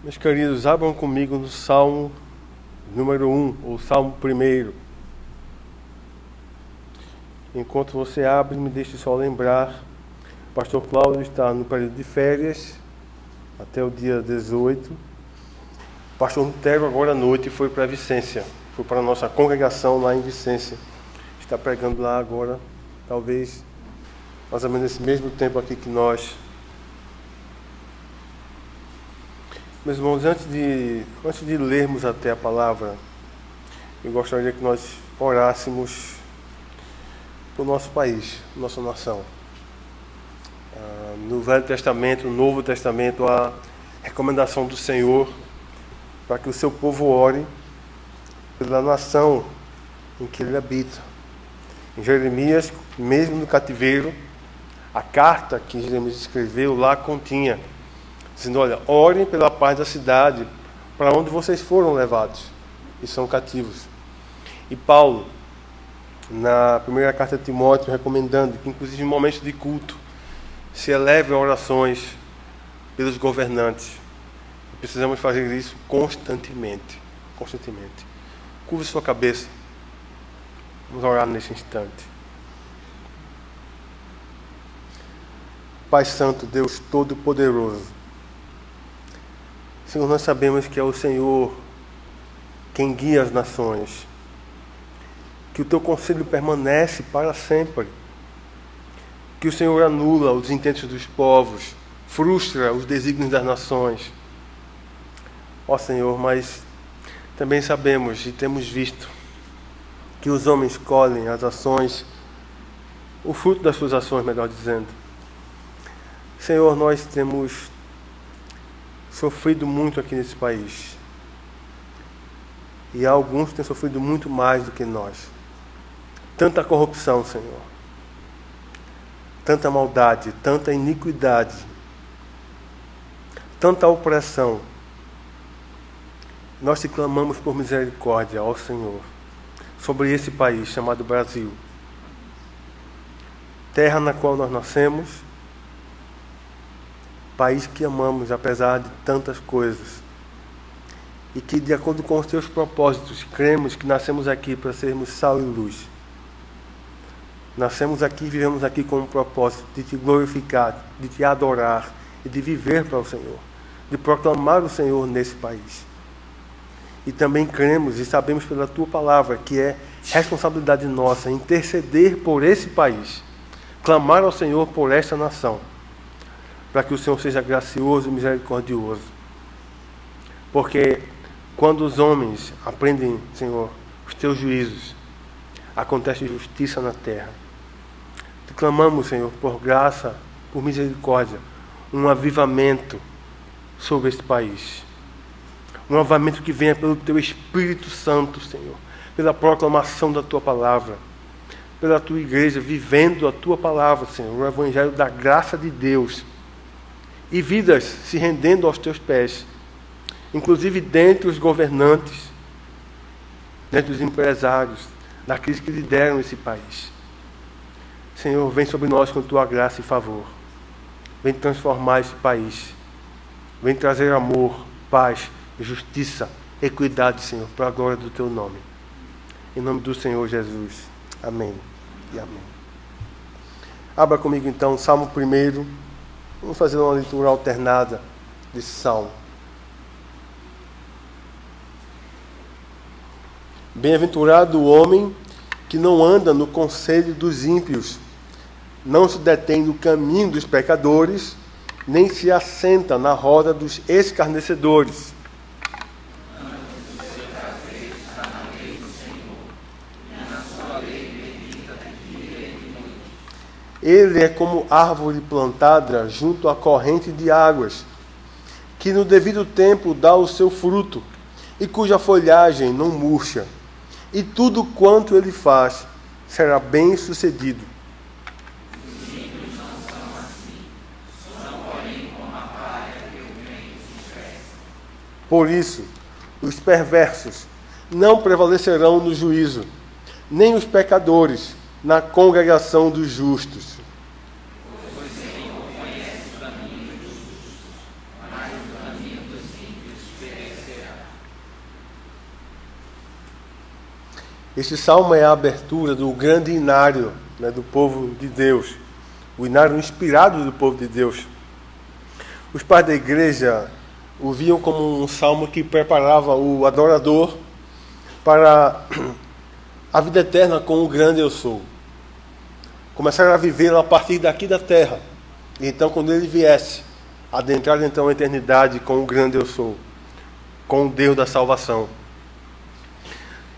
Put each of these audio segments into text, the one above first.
Meus queridos, abram comigo no Salmo número 1, ou Salmo 1. Enquanto você abre, me deixe só lembrar, o pastor Cláudio está no período de férias, até o dia 18. O pastor Lutero, agora à noite, foi para Vicência, foi para a nossa congregação lá em Vicência. Está pregando lá agora, talvez mais ou menos nesse mesmo tempo aqui que nós. Meus irmãos, antes de lermos até a palavra, eu gostaria que nós orássemos para o nosso país, nossa nação. No Velho Testamento, no Novo Testamento, há recomendação do Senhor para que o seu povo ore pela nação em que ele habita. Em Jeremias, mesmo no cativeiro, a carta que Jeremias escreveu lá continha, dizendo: olha, orem pela paz da cidade para onde vocês foram levados e são cativos. E Paulo, na primeira carta de Timóteo, recomendando que, inclusive em momentos de culto, se elevem orações pelos governantes. Precisamos fazer isso constantemente. Curve sua cabeça. Vamos orar nesse instante. Pai Santo, Deus Todo-Poderoso, Senhor, nós sabemos que é o Senhor quem guia as nações, que o Teu conselho permanece para sempre, que o Senhor anula os intentos dos povos, frustra os desígnios das nações. Ó Senhor, mas também sabemos e temos visto que os homens colhem as ações, o fruto das suas ações, melhor dizendo. Senhor, nós temos sofrido muito aqui nesse país. E há alguns que têm sofrido muito mais do que nós. Tanta corrupção, Senhor. Tanta maldade, tanta iniquidade. Tanta opressão. Nós te clamamos por misericórdia, ó Senhor, sobre esse país chamado Brasil. Terra na qual nós nascemos, país que amamos apesar de tantas coisas, e que, de acordo com os teus propósitos, cremos que nascemos aqui para sermos sal e luz. Nascemos aqui e vivemos aqui com um propósito de te glorificar, de te adorar e de viver para o Senhor, de proclamar o Senhor nesse país. E também cremos e sabemos pela tua palavra que é responsabilidade nossa interceder por esse país, clamar ao Senhor por esta nação, para que o Senhor seja gracioso e misericordioso. Porque quando os homens aprendem, Senhor, os teus juízos, acontece justiça na terra. Te clamamos, Senhor, por graça, por misericórdia, um avivamento sobre este país. Um avivamento que venha pelo teu Espírito Santo, Senhor, pela proclamação da tua palavra, pela tua igreja, vivendo a tua palavra, Senhor, o evangelho da graça de Deus, e vidas se rendendo aos teus pés, inclusive dentre os governantes, dentre os empresários, daqueles que lideram esse país. Senhor, vem sobre nós com tua graça e favor. Vem transformar esse país. Vem trazer amor, paz, justiça, equidade, Senhor, para a glória do teu nome. Em nome do Senhor Jesus. Amém e amém. Abra comigo então, Salmo 1. Vamos fazer uma leitura alternada desse salmo. Bem-aventurado o homem que não anda no conselho dos ímpios, não se detém no caminho dos pecadores, nem se assenta na roda dos escarnecedores. Ele é como árvore plantada junto à corrente de águas, que no devido tempo dá o seu fruto, e cuja folhagem não murcha, e tudo quanto ele faz será bem sucedido. Os ímpios não são assim, são porém como a palha que o vento dispersa. Por isso, os perversos não prevalecerão no juízo, nem os pecadores na congregação dos justos. Pois o Senhor conhece o caminho dos justos, mas o caminho dos ímpios Este salmo é a abertura do grande inário, né, do povo de Deus, o inário inspirado do povo de Deus. Os pais da igreja o viam como um salmo que preparava o adorador para a vida eterna com o grande eu sou. Começaram a viver a partir daqui da terra. E então, quando ele viesse, adentrar então a eternidade com o grande eu sou, com o Deus da salvação.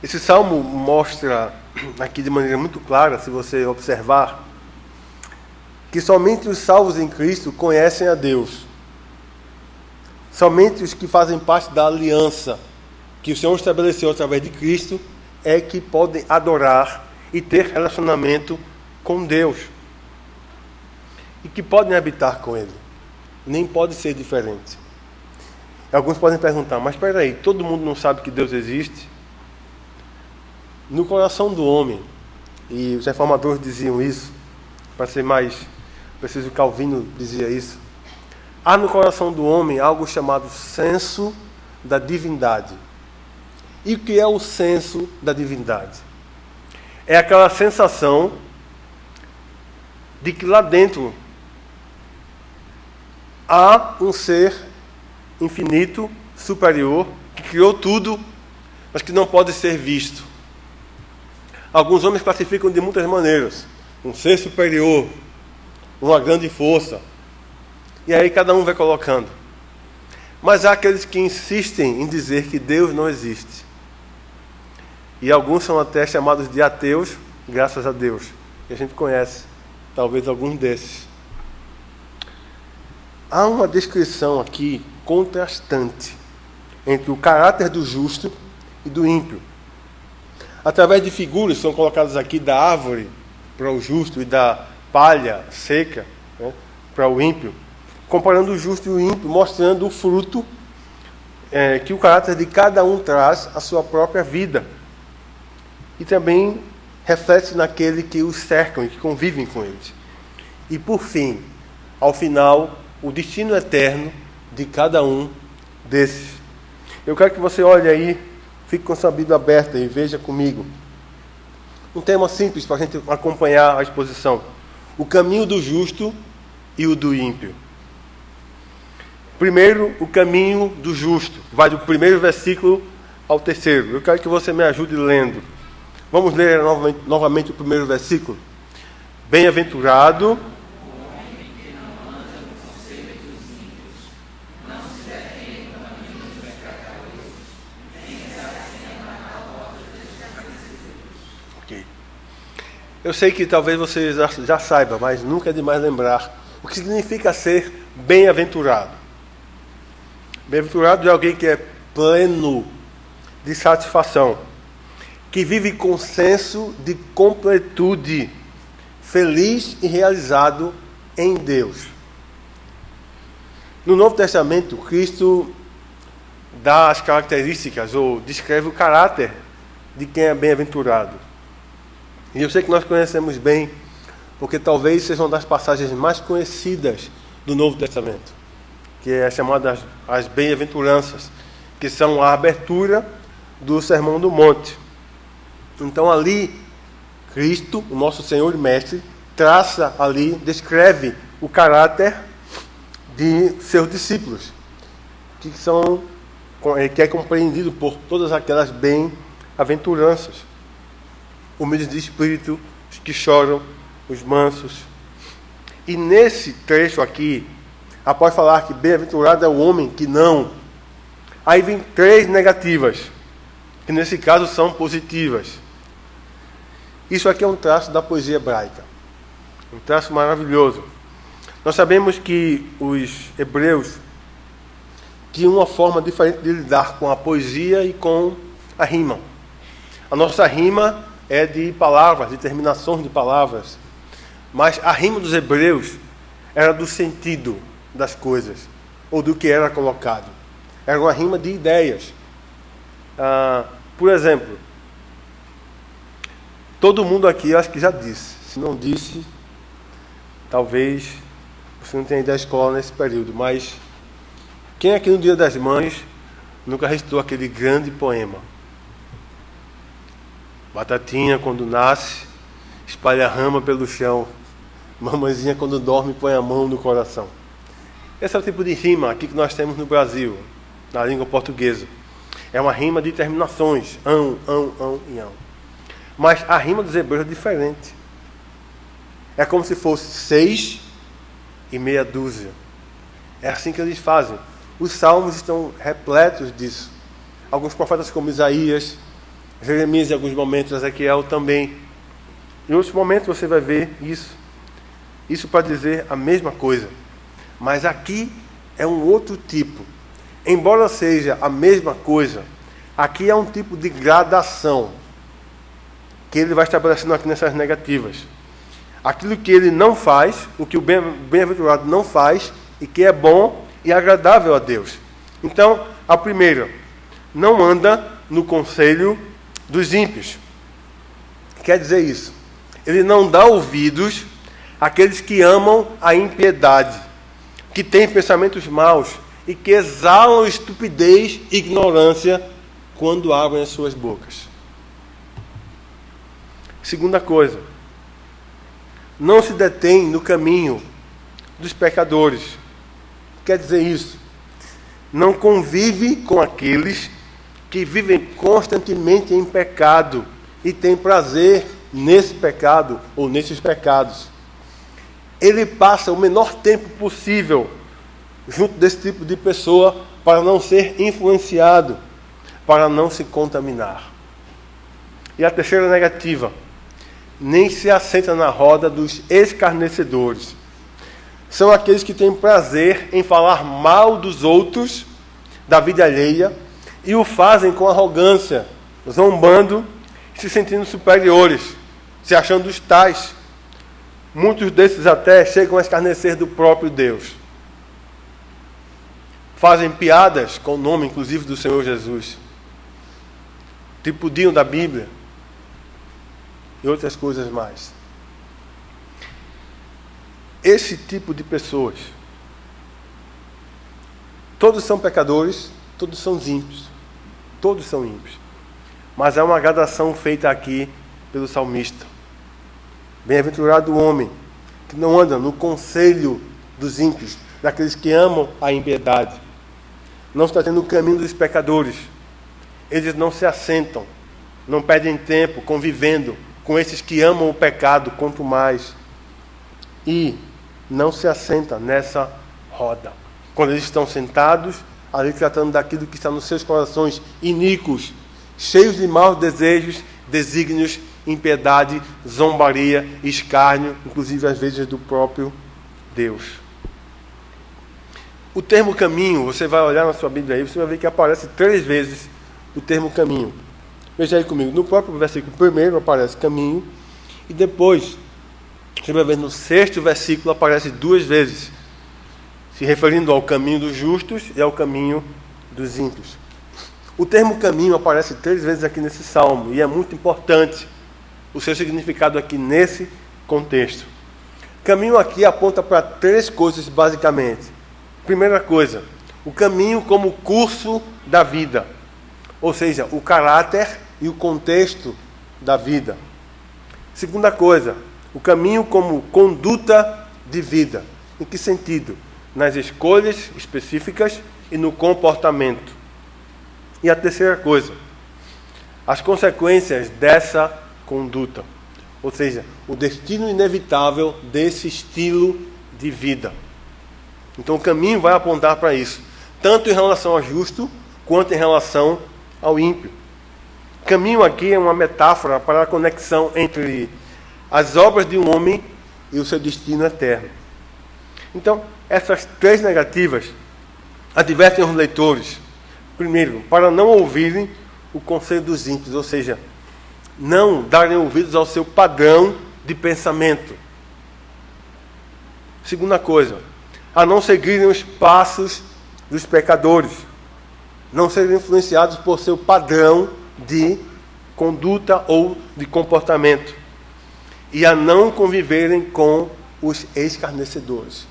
Esse salmo mostra aqui de maneira muito clara, se você observar, que somente os salvos em Cristo conhecem a Deus. Somente os que fazem parte da aliança que o Senhor estabeleceu através de Cristo é que podem adorar e ter relacionamento com Deus. E que podem habitar com Ele. Nem pode ser diferente. Alguns podem perguntar, mas espera aí, todo mundo não sabe que Deus existe? No coração do homem, e os reformadores diziam isso, para ser mais preciso, Calvino dizia isso, há no coração do homem algo chamado senso da divindade. E o que é o senso da divindade? É aquela sensação de que lá dentro há um ser infinito, superior, que criou tudo, mas que não pode ser visto. Alguns homens classificam de muitas maneiras. Um ser superior, uma grande força. E aí cada um vai colocando. Mas há aqueles que insistem em dizer que Deus não existe. E alguns são até chamados de ateus, graças a Deus. E a gente conhece, talvez, alguns desses. Há uma descrição aqui contrastante entre o caráter do justo e do ímpio. Através de figuras que são colocadas aqui da árvore para o justo e da palha seca, né, para o ímpio, comparando o justo e o ímpio, mostrando o fruto que o caráter de cada um traz à sua própria vida. E também reflete naquele que os cercam e que convivem com eles. E por fim, ao final, o destino eterno de cada um desses. Eu quero que você olhe aí, fique com sua Bíblia aberta e veja comigo. Um tema simples para a gente acompanhar a exposição. O caminho do justo e o do ímpio. Primeiro, o caminho do justo. Vai do primeiro versículo ao terceiro. Eu quero que você me ajude lendo. Vamos ler novamente o primeiro versículo. Bem-aventurado Eu sei que talvez você já saiba, mas nunca é demais lembrar o que significa ser bem-aventurado. Bem-aventurado é alguém que é pleno de satisfação, que vive com senso de completude, feliz e realizado em Deus. No Novo Testamento, Cristo dá as características ou descreve o caráter de quem é bem-aventurado. E eu sei que nós conhecemos bem, porque talvez seja uma das passagens mais conhecidas do Novo Testamento, que é chamada as bem-aventuranças, que são a abertura do Sermão do Monte. Então ali, Cristo, o nosso Senhor e Mestre, traça ali, descreve o caráter de seus discípulos, que é compreendido por todas aquelas bem-aventuranças. Humildes de espírito, os que choram, os mansos. E nesse trecho aqui, após falar que bem-aventurado é o homem que não, aí vem 3 negativas, que nesse caso são positivas. Isso aqui é um traço da poesia hebraica, um traço maravilhoso. Nós sabemos que os hebreus tinham uma forma diferente de lidar com a poesia e com a rima. A nossa rima é de palavras, de terminações de palavras. Mas a rima dos hebreus era do sentido das coisas, ou do que era colocado. Era uma rima de ideias. Por exemplo, todo mundo aqui, eu acho que já disse. Se não disse, talvez você não tenha ido à escola nesse período. Mas quem aqui no Dia das Mães nunca recitou aquele grande poema? Batatinha, quando nasce, espalha rama pelo chão. Mamãezinha, quando dorme, põe a mão no coração. Esse é o tipo de rima aqui que nós temos no Brasil, na língua portuguesa. É uma rima de terminações, ão e ão. Mas a rima dos hebreus é diferente. É como se fosse 6 e meia dúzia. É assim que eles fazem. Os salmos estão repletos disso. Alguns profetas como Isaías, Jeremias em alguns momentos, Ezequiel também. Em outros momentos você vai ver isso. Isso para dizer a mesma coisa. Mas aqui é um outro tipo. Embora seja a mesma coisa, aqui é um tipo de gradação que ele vai estabelecendo aqui nessas negativas. Aquilo que ele não faz, o que o bem-aventurado não faz, e que é bom e agradável a Deus. Então, a primeira, não anda no conselho dos ímpios. Quer dizer isso? Ele não dá ouvidos àqueles que amam a impiedade, que têm pensamentos maus e que exalam estupidez e ignorância quando abrem as suas bocas. Segunda coisa, não se detém no caminho dos pecadores. Quer dizer isso? Não convive com aqueles que vivem constantemente em pecado e têm prazer nesse pecado ou nesses pecados. Ele passa o menor tempo possível junto desse tipo de pessoa para não ser influenciado, para não se contaminar. E a terceira negativa, nem se assenta na roda dos escarnecedores. São aqueles que têm prazer em falar mal dos outros, da vida alheia, e o fazem com arrogância, zombando, se sentindo superiores, se achando os tais. Muitos desses até chegam a escarnecer do próprio Deus. Fazem piadas com o nome, inclusive, do Senhor Jesus. Tripudiam da Bíblia. E outras coisas mais. Esse tipo de pessoas, todos são pecadores, todos são ímpios. Todos são ímpios. Mas há uma gradação feita aqui pelo salmista. Bem-aventurado o homem que não anda no conselho dos ímpios, daqueles que amam a impiedade. Não está tendo o caminho dos pecadores. Eles não se assentam, não perdem tempo convivendo com esses que amam o pecado, quanto mais. E não se assenta nessa roda. Quando eles estão sentados, ali tratando daquilo que está nos seus corações iníquos, cheios de maus desejos, desígnios, impiedade, zombaria, escárnio, inclusive às vezes do próprio Deus. O termo caminho, você vai olhar na sua Bíblia aí, você vai ver que aparece 3 vezes o termo caminho. Veja aí comigo, no próprio versículo primeiro aparece caminho, e depois, você vai ver no 6º versículo aparece 2 vezes, se referindo ao caminho dos justos e ao caminho dos ímpios. O termo caminho aparece 3 vezes aqui nesse salmo, e é muito importante o seu significado aqui nesse contexto. Caminho aqui aponta para 3 coisas basicamente. Primeira coisa, o caminho como curso da vida, ou seja, o caráter e o contexto da vida. Segunda coisa, o caminho como conduta de vida. Em que sentido? Nas escolhas específicas e no comportamento. E a terceira coisa, as consequências dessa conduta, ou seja, o destino inevitável desse estilo de vida. Então o caminho vai apontar para isso, tanto em relação ao justo, quanto em relação ao ímpio. Caminho aqui é uma metáfora para a conexão entre as obras de um homem e o seu destino eterno. Então, essas 3 negativas advertem os leitores, primeiro, para não ouvirem o conselho dos ímpios, ou seja, não darem ouvidos ao seu padrão de pensamento. Segunda coisa, a não seguirem os passos dos pecadores, não serem influenciados por seu padrão de conduta ou de comportamento, e a não conviverem com os escarnecedores,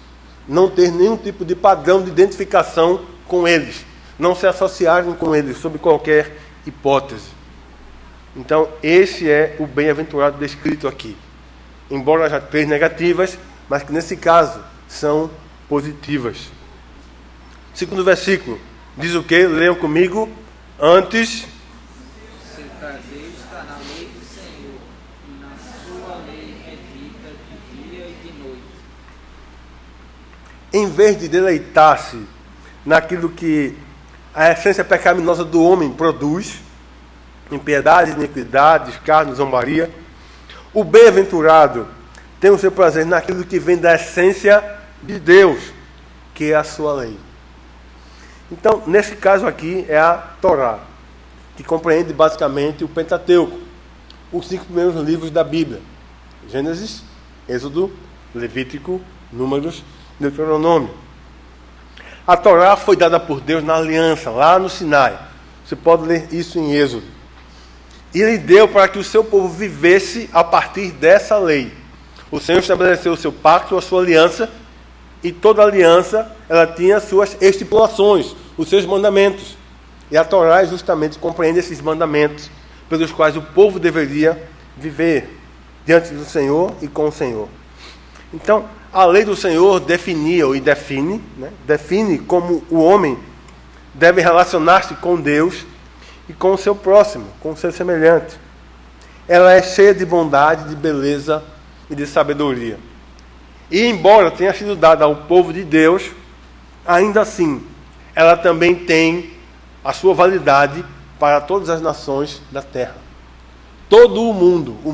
não ter nenhum tipo de padrão de identificação com eles, não se associarem com eles sob qualquer hipótese. Então, esse é o bem-aventurado descrito aqui. Embora haja 3 negativas, mas que nesse caso são positivas. Segundo versículo, diz o quê? Leiam comigo. Antes, seu prazer está na lei do Senhor, e na sua lei medita de dia e de noite. em vez de deleitar-se naquilo que a essência pecaminosa do homem produz, impiedade, iniquidade, escárnio, zombaria, o bem-aventurado tem o seu prazer naquilo que vem da essência de Deus, que é a sua lei. Então, nesse caso aqui, é a Torá, que compreende basicamente o Pentateuco, os 5 primeiros livros da Bíblia: Gênesis, Êxodo, Levítico, Números, Deuteronômio. A Torá foi dada por Deus na aliança, lá no Sinai. Você pode ler isso em Êxodo. E Ele deu para que o seu povo vivesse a partir dessa lei. O Senhor estabeleceu o seu pacto, a sua aliança, e toda aliança ela tinha suas estipulações, os seus mandamentos. E a Torá justamente compreende esses mandamentos pelos quais o povo deveria viver diante do Senhor e com o Senhor. Então, a lei do Senhor definia e define como o homem deve relacionar-se com Deus e com o seu próximo, com o seu semelhante. Ela é cheia de bondade, de beleza e de sabedoria. E embora tenha sido dada ao povo de Deus, ainda assim, ela também tem a sua validade para todas as nações da terra. Todo o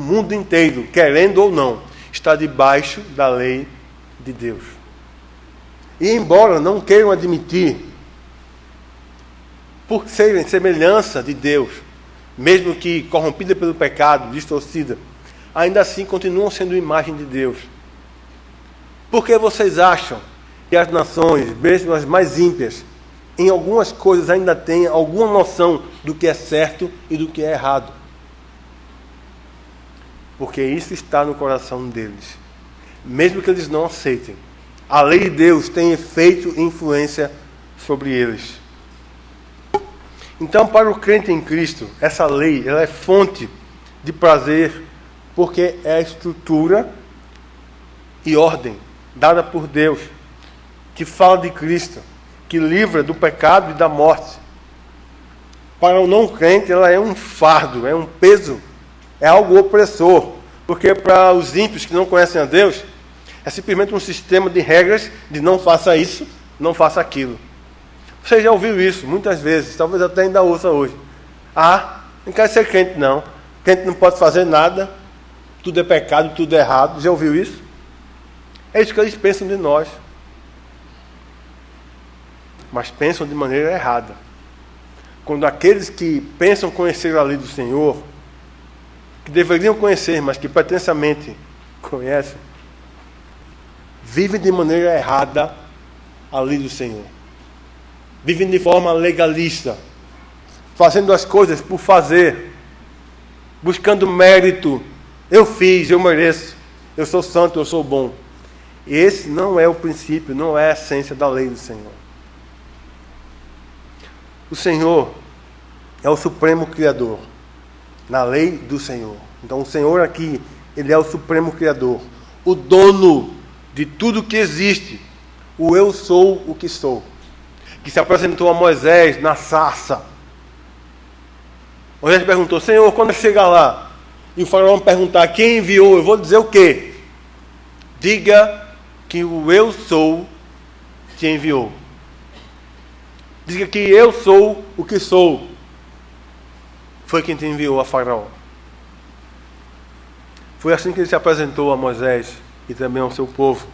mundo inteiro, querendo ou não, está debaixo da lei de Deus. E embora não queiram admitir, por serem semelhança de Deus, mesmo que corrompida pelo pecado, distorcida, ainda assim continuam sendo imagem de Deus. Por que vocês acham que as nações, mesmo as mais ímpias, em algumas coisas ainda têm alguma noção do que é certo e do que é errado? Porque isso está no coração deles. Mesmo que eles não aceitem, a lei de Deus tem efeito e influência sobre eles. Então, para o crente em Cristo, essa lei ela é fonte de prazer, porque é a estrutura e ordem dada por Deus, que fala de Cristo, que livra do pecado e da morte. Para o não crente, ela é um fardo, é um peso, é algo opressor, porque para os ímpios que não conhecem a Deus, é simplesmente um sistema de regras de não faça isso, não faça aquilo. Você já ouviu isso muitas vezes, talvez até ainda ouça hoje. Não quero ser crente não. Crente não pode fazer nada, tudo é pecado, tudo é errado. Já ouviu isso? É isso que eles pensam de nós. Mas pensam de maneira errada. Quando aqueles que pensam conhecer a lei do Senhor, que deveriam conhecer, mas que pretensamente conhecem, vivem de maneira errada a lei do Senhor. Vivem de forma legalista, fazendo as coisas por fazer, buscando mérito. Eu fiz, eu mereço, eu sou santo, eu sou bom. Esse não é o princípio, não é a essência da lei do Senhor. O Senhor é o supremo criador, na lei do Senhor. Então o Senhor aqui, Ele é o supremo criador, o dono de tudo que existe, o eu sou o que sou, que se apresentou a Moisés na sarça. Moisés perguntou: Senhor, quando eu chegar lá e o faraó me perguntar quem enviou, eu vou dizer o quê? Diga que o eu sou te enviou. Diga que eu sou o que sou. Foi quem te enviou a faraó. Foi assim que ele se apresentou a Moisés e também ao seu povo,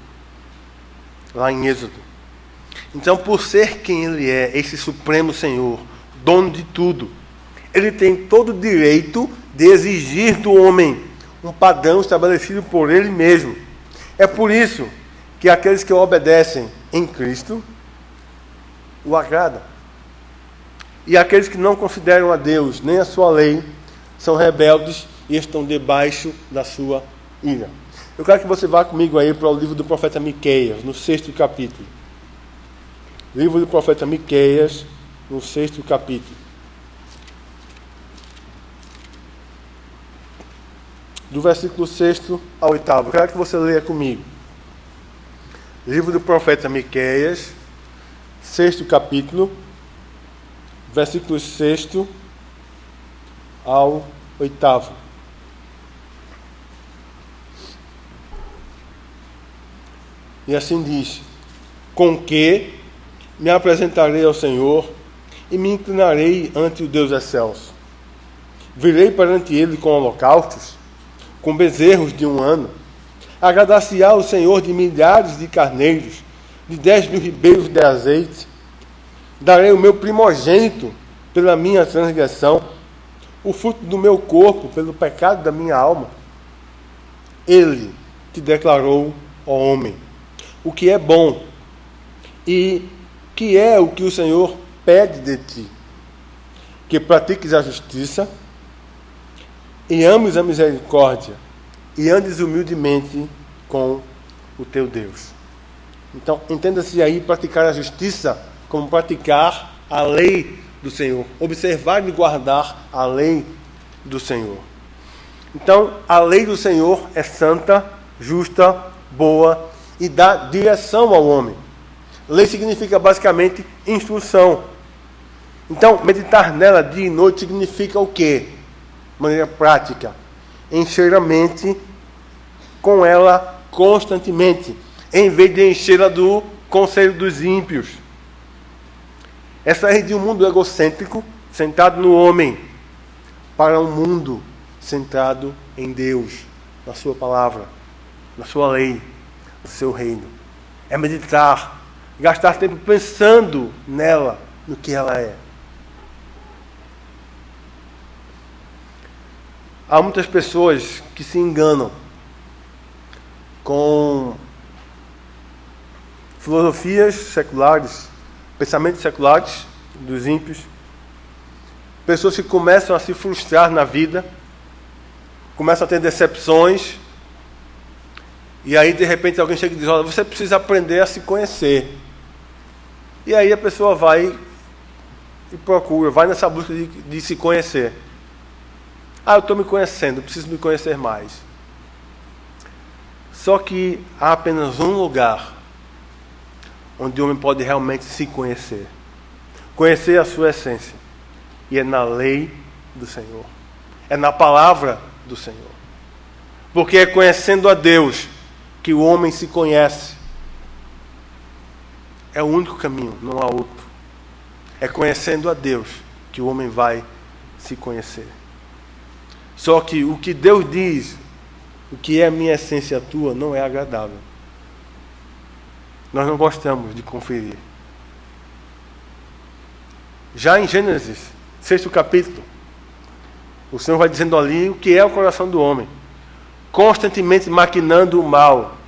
lá em Êxodo. Então, por ser quem Ele é, esse Supremo Senhor, dono de tudo, Ele tem todo o direito de exigir do homem um padrão estabelecido por Ele mesmo. É por isso que aqueles que o obedecem em Cristo o agradam. E aqueles que não consideram a Deus nem a sua lei são rebeldes e estão debaixo da sua ira. Eu quero que você vá comigo aí para o livro do profeta Miqueias, no 6º capítulo. Livro do profeta Miqueias, no 6º capítulo. do versículo 6 ao 8. Quero que você leia comigo. Livro do profeta Miqueias, 6º capítulo, versículos 6 ao 8. E assim diz: com que me apresentarei ao Senhor e me inclinarei ante o Deus excelso. Virei perante ele com holocaustos, com bezerros de 1 ano. Agradar-se-á o Senhor de milhares de carneiros, de 10.000 ribeiros de azeite. Darei o meu primogênito pela minha transgressão, o fruto do meu corpo pelo pecado da minha alma. Ele te declarou, ó homem, o que é bom, e que é o que o Senhor pede de ti, que pratiques a justiça, e ames a misericórdia, e andes humildemente com o teu Deus. Então, entenda-se aí praticar a justiça como praticar a lei do Senhor, observar e guardar a lei do Senhor. Então, a lei do Senhor é santa, justa, boa e dá direção ao homem. Lei significa basicamente instrução. Então, meditar nela dia e noite significa o quê? De maneira prática, encher a mente com ela constantemente, em vez de enchê-la do conselho dos ímpios. É sair de um mundo egocêntrico, centrado no homem, para um mundo centrado em Deus, na sua palavra, na sua lei, no seu reino. É meditar, gastar tempo pensando nela, no que ela é. Há muitas pessoas que se enganam com filosofias seculares, pensamentos seculares dos ímpios, pessoas que começam a se frustrar na vida, começam a ter decepções, e aí de repente alguém chega e diz: olha, você precisa aprender a se conhecer. E aí a pessoa vai e procura, vai nessa busca de se conhecer. Eu estou me conhecendo, preciso me conhecer mais. Só que há apenas um lugar onde o homem pode realmente se conhecer. Conhecer a sua essência. E é na lei do Senhor. É na palavra do Senhor. Porque é conhecendo a Deus que o homem se conhece. É o único caminho, não há outro. É conhecendo a Deus que o homem vai se conhecer. Só que o que Deus diz, o que é a minha essência tua, não é agradável. Nós não gostamos de conferir. Já em Gênesis, 6º capítulo, o Senhor vai dizendo ali o que é o coração do homem. Constantemente maquinando o mal,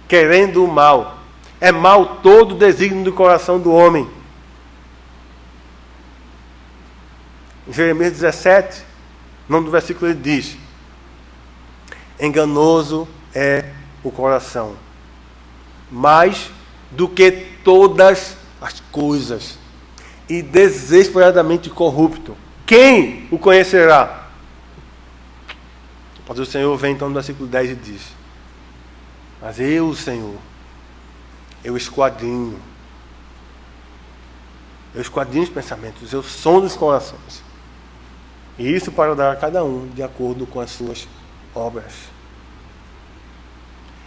querendo o mal. É mal todo o desígnio do coração do homem. Em Jeremias 17, no versículo ele diz: enganoso é o coração, mais do que todas as coisas, e desesperadamente corrupto. Quem o conhecerá? Mas o Senhor vem então no versículo 10 e diz: mas eu, Senhor, eu esquadrinho os pensamentos, eu sondo os corações. E isso para dar a cada um de acordo com as suas obras.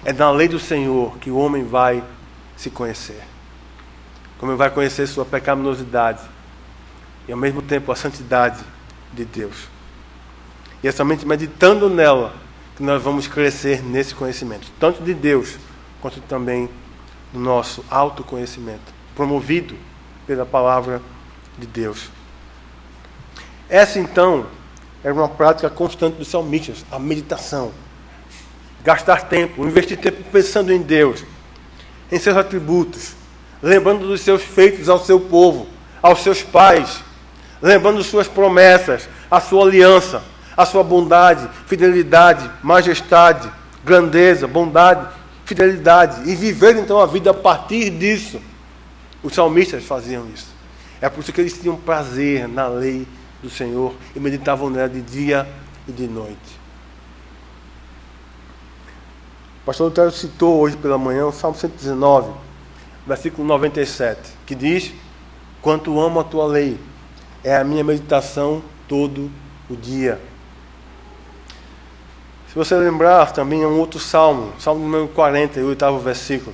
É na lei do Senhor que o homem vai se conhecer. Como ele vai conhecer sua pecaminosidade e ao mesmo tempo a santidade de Deus. E é somente meditando nela que nós vamos crescer nesse conhecimento, tanto de Deus quanto também do nosso autoconhecimento, promovido pela palavra de Deus. Essa, então, era uma prática constante dos salmistas, a meditação. Gastar tempo, investir tempo pensando em Deus, em seus atributos, lembrando dos seus feitos ao seu povo, aos seus pais, lembrando suas promessas, a sua aliança, a sua bondade, fidelidade, majestade, grandeza, bondade, fidelidade, e viver então a vida a partir disso. Os salmistas faziam isso. É por isso que eles tinham prazer na lei do Senhor e meditavam nela de dia e de noite. O pastor Lutero citou hoje pela manhã o Salmo 119, versículo 97, que diz: quanto amo a tua lei, é a minha meditação todo o dia. Se você lembrar, também é um outro salmo, Salmo número 40, o 8º versículo.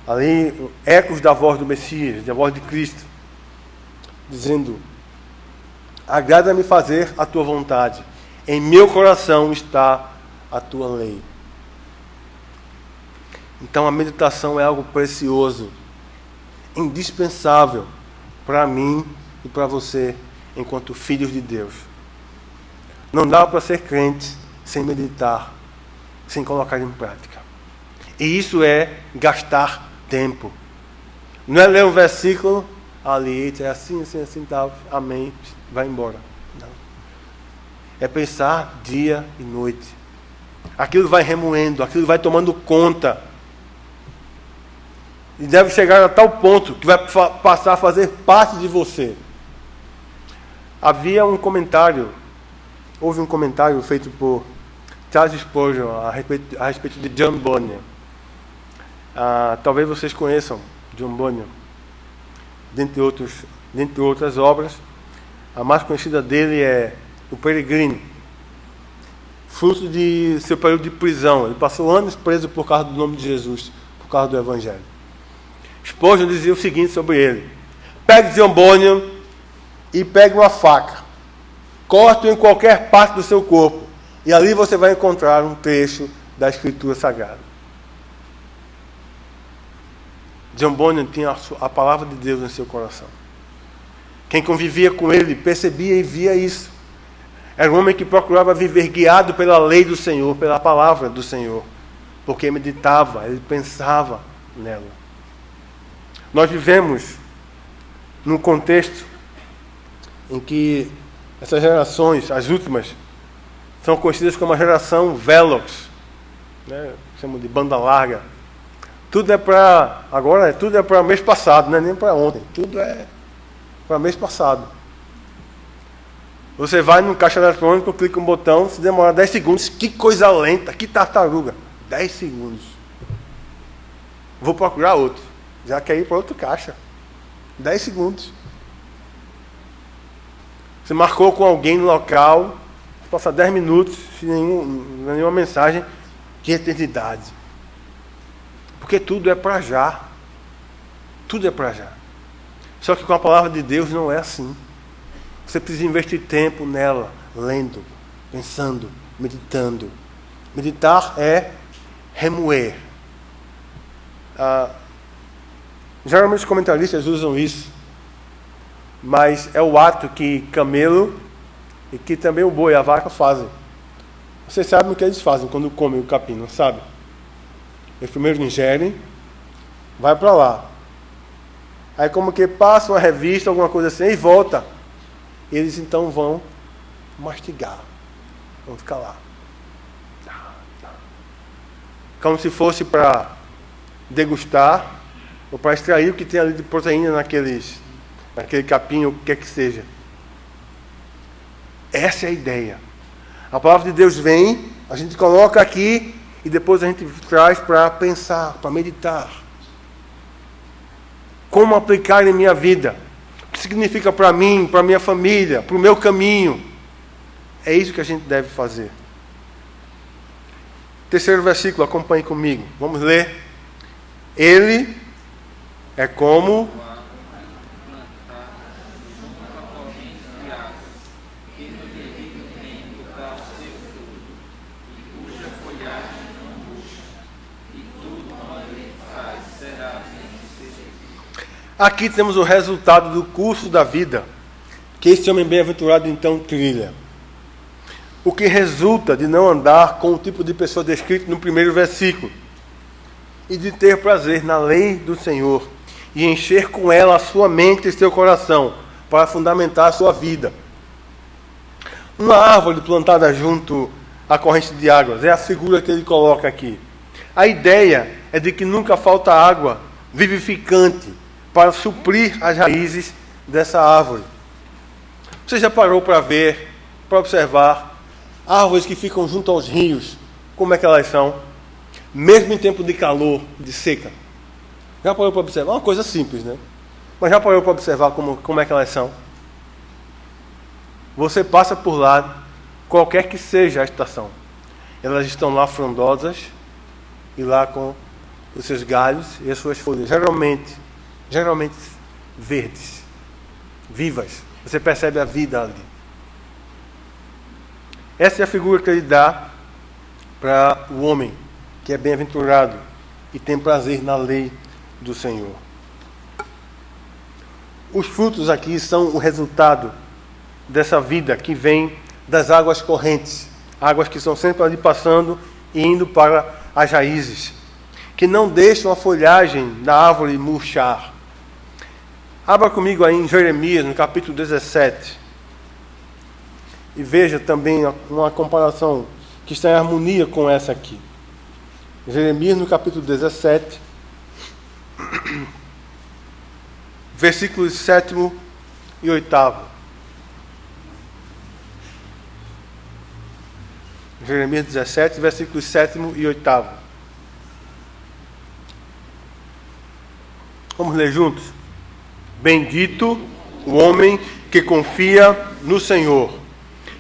Ali, ecos da voz do Messias, da voz de Cristo, dizendo: agrada-me fazer a tua vontade, em meu coração está a tua lei. Então a meditação é algo precioso, indispensável para mim e para você, enquanto filhos de Deus. Não dá para ser crente sem meditar, sem colocar em prática. E isso é gastar tempo. Não é ler um versículo ali, é assim, assim, assim, tal, amém, vai embora. Não. É pensar dia e noite. Aquilo vai remoendo, aquilo vai tomando conta. E deve chegar a tal ponto que vai passar a fazer parte de você. Havia um comentário, houve um comentário feito por Charles Spurgeon a respeito de John Bunyan. Talvez vocês conheçam John Bunyan, dentre outras obras. A mais conhecida dele é O Peregrino, fruto de seu período de prisão. Ele passou anos preso por causa do nome de Jesus, por causa do Evangelho. Spurgeon dizia o seguinte sobre ele: pegue John Bunyan e pegue uma faca, corte-o em qualquer parte do seu corpo, e ali você vai encontrar um trecho da Escritura Sagrada. John Bunyan tinha a palavra de Deus em seu coração. Quem convivia com ele percebia e via isso. Era um homem que procurava viver guiado pela lei do Senhor, pela palavra do Senhor, porque meditava, ele pensava nela. Nós vivemos num contexto em que essas gerações, as últimas, são conhecidas como a geração Velox, né? Chamam de banda larga. Tudo é para agora, tudo é para mês passado, não é nem para ontem. Tudo é para mês passado. Você vai no caixa eletrônico, clica um botão, se demora 10 segundos, que coisa lenta, que tartaruga. 10 segundos. Vou procurar outro. Já quer ir para outro caixa. 10 segundos. Você marcou com alguém no local, passa 10 minutos, sem nenhuma mensagem, que eternidade. Porque tudo é para já. Tudo é para já. Só que com a palavra de Deus não é assim. Você precisa investir tempo nela, lendo, pensando, meditando. Meditar é remoer. Geralmente os comentaristas usam isso, mas é o ato que camelo e que também o boi e a vaca fazem. Vocês sabem o que eles fazem quando comem o capim, não sabem? Eles primeiro ingerem, vai para lá. Aí como que passa uma revista, alguma coisa assim, e volta. Eles então vão mastigar. Vão ficar lá. Como se fosse para degustar, ou para extrair o que tem ali de proteína naquele capim, ou o que quer que seja. Essa é a ideia. A palavra de Deus vem, a gente coloca aqui, e depois a gente traz para pensar, para meditar. Como aplicar em minha vida? O que significa para mim, para minha família, para o meu caminho? É isso que a gente deve fazer. Terceiro versículo, acompanhe comigo. Vamos ler. Ele é como aqui temos o resultado do curso da vida que este homem bem-aventurado então trilha. O que resulta de não andar com o tipo de pessoa descrito no primeiro versículo e de ter prazer na lei do Senhor e encher com ela a sua mente e seu coração para fundamentar a sua vida. Uma árvore plantada junto à corrente de águas é a figura que ele coloca aqui. A ideia é de que nunca falta água vivificante para suprir as raízes dessa árvore. Você já parou para ver, para observar árvores que ficam junto aos rios? Como é que elas são? mesmo em tempo de calor, de seca. Já parou para observar? Uma coisa simples, né? Mas já parou para observar como é que elas são? Você passa por lá, qualquer que seja a estação. Elas estão lá frondosas e lá com os seus galhos e as suas folhas, geralmente verdes, vivas. Você percebe a vida ali. Essa é a figura que ele dá para o homem que é bem-aventurado e tem prazer na lei do Senhor. Os frutos aqui são o resultado dessa vida que vem das águas correntes, águas que estão sempre ali passando e indo para as raízes, que não deixam a folhagem da árvore murchar. Abra comigo aí em Jeremias, no capítulo 17, e veja também uma comparação que está em harmonia com essa aqui. Jeremias, no capítulo 17, versículos 7 e 8. Jeremias 17, versículos 7 e 8. Vamos ler juntos? Bendito o homem que confia no Senhor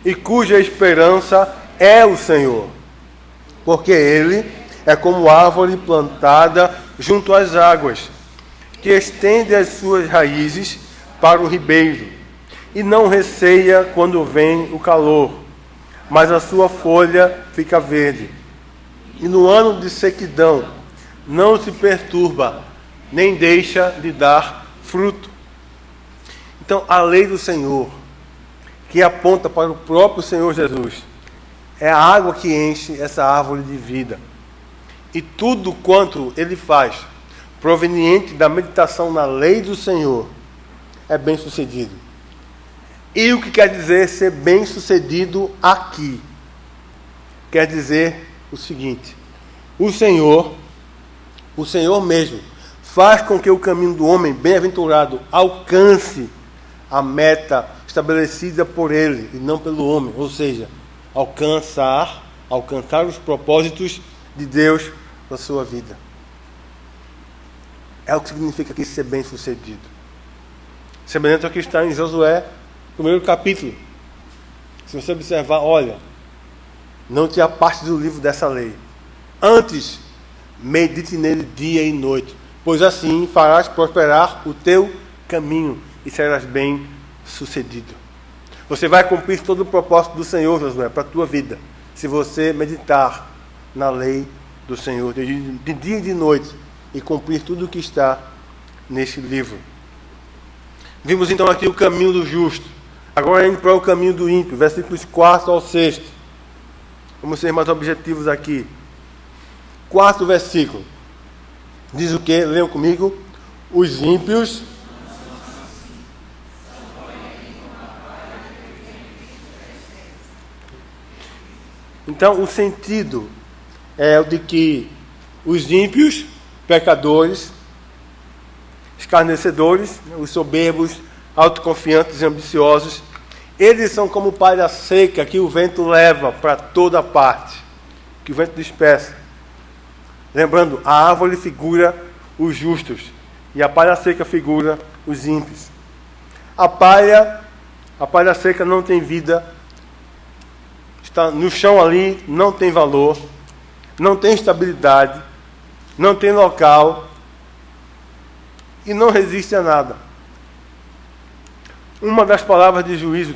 e cuja esperança é o Senhor, porque ele é como árvore plantada junto às águas, que estende as suas raízes para o ribeiro, e não receia quando vem o calor, mas a sua folha fica verde. E no ano de sequidão não se perturba, nem deixa de dar fruto. Então, a lei do Senhor, que aponta para o próprio Senhor Jesus, é a água que enche essa árvore de vida. E tudo quanto ele faz, proveniente da meditação na lei do Senhor, é bem-sucedido. E o que quer dizer ser bem-sucedido aqui? Quer dizer o seguinte: o Senhor mesmo, faz com que o caminho do homem bem-aventurado alcance a meta estabelecida por ele e não pelo homem, ou seja, alcançar os propósitos de Deus na sua vida. É o que significa aqui ser bem-sucedido. Semelhante ao que está em Josué, primeiro capítulo. Se você observar, olha, não te apartes do livro dessa lei. Antes, medite nele dia e noite, pois assim farás prosperar o teu caminho e serás bem-sucedido. Você vai cumprir todo o propósito do Senhor, Josué, para a tua vida, se você meditar na lei do Senhor de dia e de noite e cumprir tudo o que está neste livro. Vimos então aqui o caminho do justo. Agora indo para o caminho do ímpio, versículos 4 ao 6. Vamos ser mais objetivos aqui. 4º versículo. Diz o que? Leiam comigo. Os ímpios Então, o sentido é o de que os ímpios, pecadores, escarnecedores, os soberbos, autoconfiantes e ambiciosos, eles são como palha seca que o vento leva para toda parte, que o vento dispersa. Lembrando, a árvore figura os justos e a palha seca figura os ímpios. A palha seca não tem vida, está no chão ali, não tem valor, não tem estabilidade, não tem local e não resiste a nada. Uma das palavras de juízo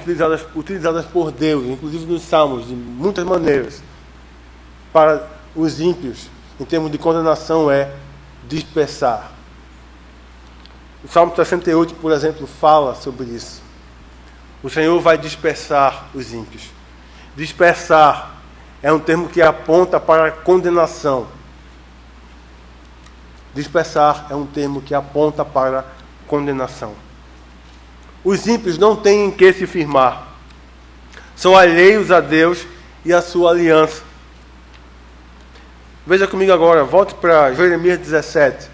utilizadas por Deus, inclusive nos Salmos, de muitas maneiras, para os ímpios, em termos de condenação, é dispersar. O Salmo 68, por exemplo, fala sobre isso. O Senhor vai dispersar os ímpios. Dispersar é um termo que aponta para a condenação. Dispersar é um termo que aponta para a condenação. Os ímpios não têm em que se firmar. São alheios a Deus e a sua aliança. Veja comigo agora, volte para Jeremias 17.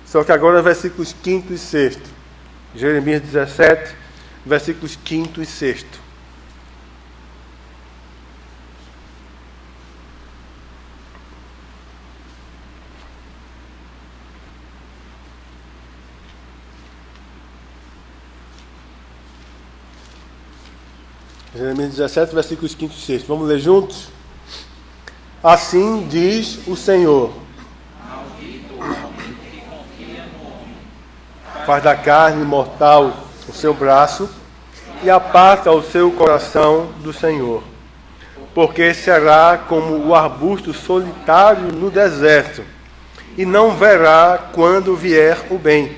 Só que agora versículos 5º e 6º. Jeremias 17, versículos 5º e 6º. Jeremias 17, versículos 5 e 6. Vamos ler juntos? Assim diz o Senhor: Maldito o homem que confia no homem, faz da carne mortal o seu braço e aparta o seu coração do Senhor. Porque será como o arbusto solitário no deserto, e não verá quando vier o bem.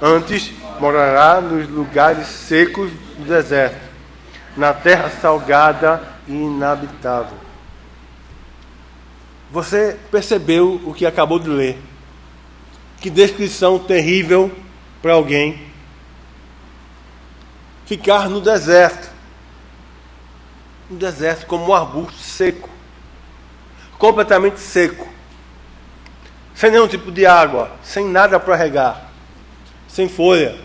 Antes morará nos lugares secos do deserto, na terra salgada e inabitável. Você percebeu o que acabou de ler? Que descrição terrível para alguém. Ficar no deserto. No deserto, como um arbusto seco. Completamente seco. Sem nenhum tipo de água. Sem nada para regar. Sem folha.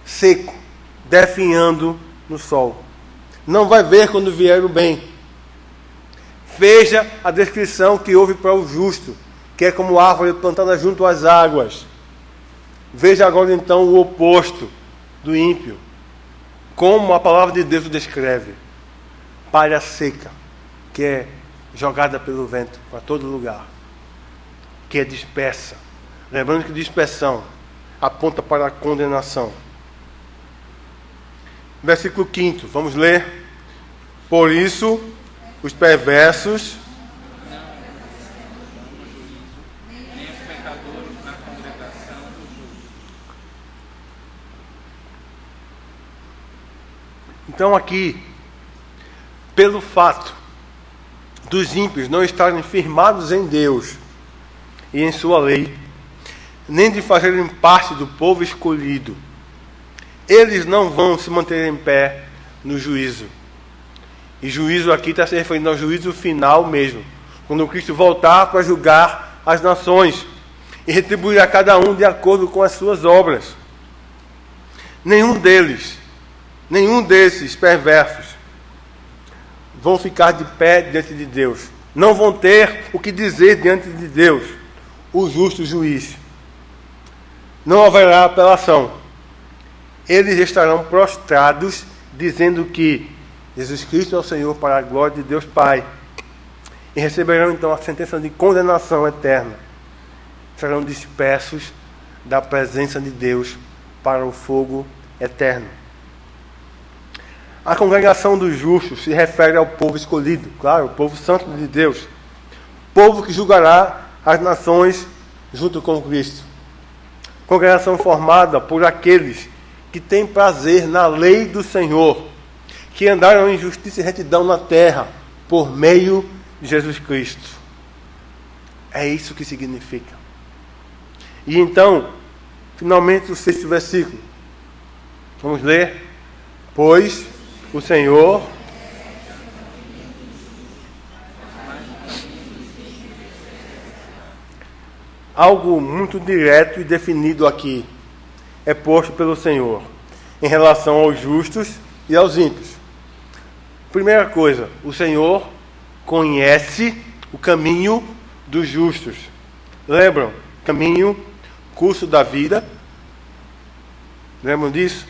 Seco. Definhando no sol. Não vai ver quando vier o bem. Veja a descrição que houve para o justo, que é como árvore plantada junto às águas. Veja agora então o oposto do ímpio. Como a palavra de Deus o descreve. Palha seca, que é jogada pelo vento para todo lugar. Que é dispersa. Lembrando que dispersão aponta para a condenação. Versículo 5, vamos ler. Por isso, os perversos nem os pecadores na congregação dos justos. Então aqui, pelo fato dos ímpios não estarem firmados em Deus e em sua lei, nem de fazerem parte do povo escolhido, eles não vão se manter em pé no juízo. E juízo aqui está se referindo ao juízo final mesmo, quando Cristo voltar para julgar as nações e retribuir a cada um de acordo com as suas obras. Nenhum desses perversos vão ficar de pé diante de Deus. Não vão ter o que dizer diante de Deus, o justo juiz. Não haverá apelação. Eles estarão prostrados, dizendo que Jesus Cristo é o Senhor para a glória de Deus Pai. E receberão então a sentença de condenação eterna. Serão dispersos da presença de Deus para o fogo eterno. A congregação dos justos se refere ao povo escolhido, claro, o povo santo de Deus. Povo que julgará as nações junto com Cristo. Congregação formada por aqueles que têm prazer na lei do Senhor, que andaram em justiça e retidão na terra, por meio de Jesus Cristo. É isso que significa. E então, finalmente o 6º versículo. Vamos ler. Pois o Senhor algo muito direto e definido aqui é posto pelo Senhor em relação aos justos e aos ímpios. Primeira coisa, o Senhor conhece o caminho dos justos. Lembram? Caminho, curso da vida. Lembram disso?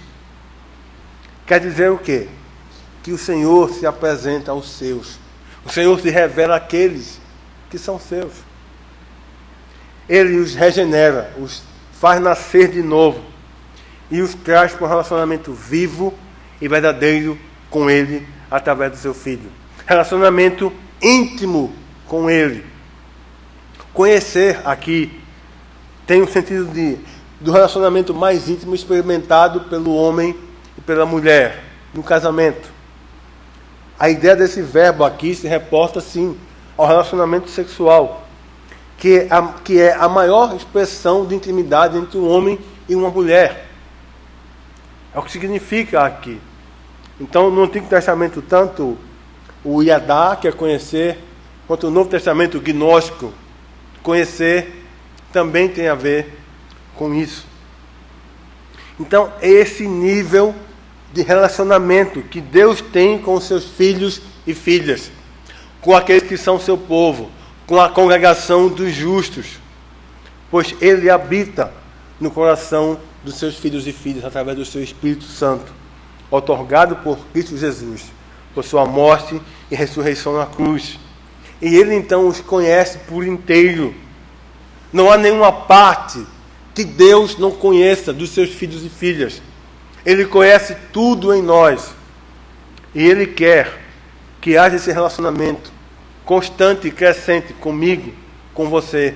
Quer dizer o quê? Que o Senhor se apresenta aos seus. O Senhor se revela àqueles que são seus. Ele os regenera, os faz nascer de novo e os traz para um relacionamento vivo e verdadeiro com Ele através do seu Filho. Relacionamento íntimo com Ele. Conhecer aqui tem o sentido do relacionamento mais íntimo experimentado pelo homem e pela mulher no casamento. A ideia desse verbo aqui se reporta, sim, ao relacionamento sexual, que é a maior expressão de intimidade entre um homem e uma mulher. É o que significa aqui. Então, no Antigo Testamento, tanto o Iadá, que é conhecer, quanto o Novo Testamento, o gnóstico, conhecer, também tem a ver com isso. Então, é esse nível de relacionamento que Deus tem com os seus filhos e filhas, com aqueles que são seu povo, com a congregação dos justos, pois Ele habita no coração dos seus filhos e filhas através do seu Espírito Santo. otorgado por Cristo Jesus, por sua morte e ressurreição na cruz. E Ele então os conhece por inteiro. Não há nenhuma parte que Deus não conheça dos seus filhos e filhas. Ele conhece tudo em nós. E Ele quer que haja esse relacionamento constante e crescente comigo, com você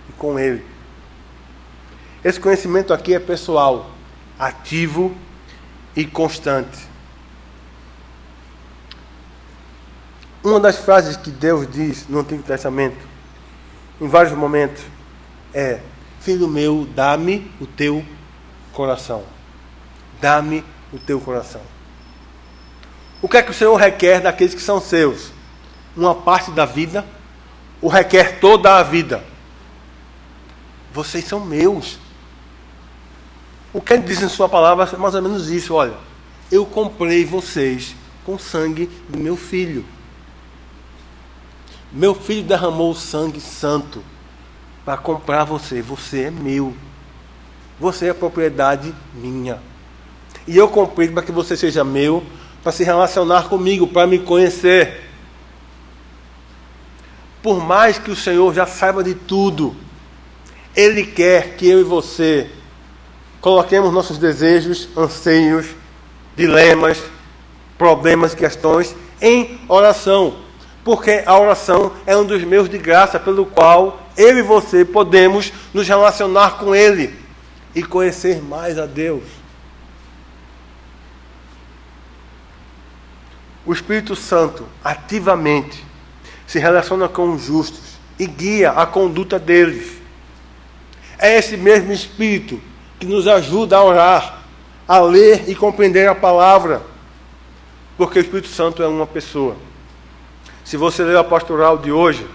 e com Ele. Esse conhecimento aqui é pessoal, ativo e constante. Uma das frases que Deus diz no Antigo Testamento, em vários momentos, é: filho meu, dá-me o teu coração. Dá-me o teu coração. O que é que o Senhor requer daqueles que são seus? Uma parte da vida? Ou requer toda a vida? Vocês são meus. O que Ele diz em sua palavra é mais ou menos isso: olha, eu comprei vocês com o sangue do meu filho. Meu filho derramou o sangue santo para comprar você. Você é meu. Você é propriedade minha. E eu comprei para que você seja meu, para se relacionar comigo, para me conhecer. Por mais que o Senhor já saiba de tudo, Ele quer que eu e você coloquemos nossos desejos, anseios, dilemas, problemas, questões em oração. Porque a oração é um dos meios de graça pelo qual eu e você podemos nos relacionar com Ele e conhecer mais a Deus. O Espírito Santo ativamente se relaciona com os justos e guia a conduta deles. É esse mesmo Espírito que nos ajuda a orar, a ler e compreender a palavra, porque o Espírito Santo é uma pessoa. Se você ler a pastoral de hoje,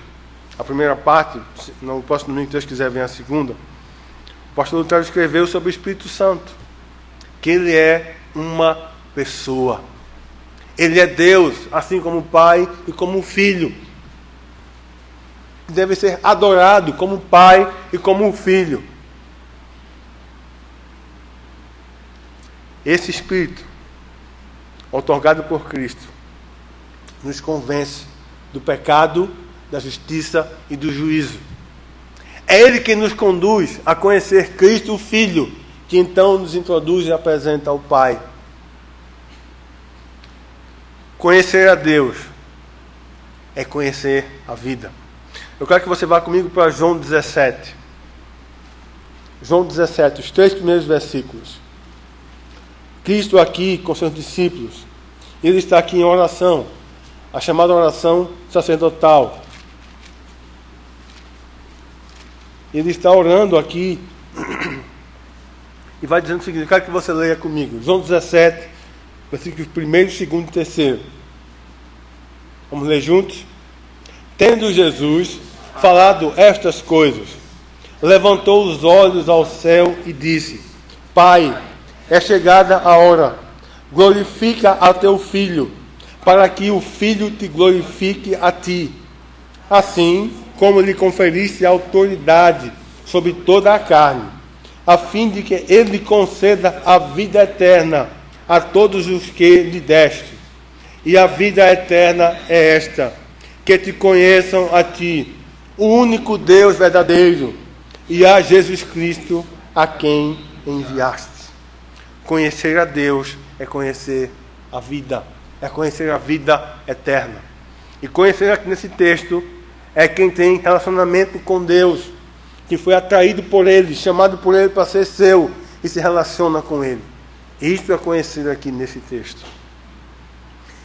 a primeira parte, no próximo domingo, se Deus quiser, vem a segunda, o pastor Lutero escreveu sobre o Espírito Santo, que ele é uma pessoa. Ele é Deus, assim como o Pai e como o Filho. Deve ser adorado como Pai e como Filho. Esse Espírito, otorgado por Cristo, nos convence do pecado, da justiça e do juízo. É Ele quem nos conduz a conhecer Cristo, o Filho, que então nos introduz e apresenta ao Pai. Conhecer a Deus é conhecer a vida. Eu quero que você vá comigo para João 17. João 17, os 3 primeiros versículos. Cristo aqui com seus discípulos. Ele está aqui em oração, a chamada oração sacerdotal. Ele está orando aqui e vai dizendo o seguinte: eu quero que você leia comigo. João 17, versículos 1, 2 e 3. Vamos ler juntos? Tendo Jesus falado estas coisas, levantou os olhos ao céu e disse: Pai, é chegada a hora, glorifica a teu Filho, para que o Filho te glorifique a ti, assim como lhe conferiste autoridade sobre toda a carne, a fim de que ele conceda a vida eterna a todos os que lhe deste. E a vida eterna é esta, que te conheçam a ti, o único Deus verdadeiro, e a Jesus Cristo, a quem enviaste. Conhecer a Deus é conhecer a vida, é conhecer a vida eterna. E conhecer aqui nesse texto é quem tem relacionamento com Deus, que foi atraído por Ele, chamado por Ele para ser seu, e se relaciona com Ele. Isso é conhecer aqui nesse texto.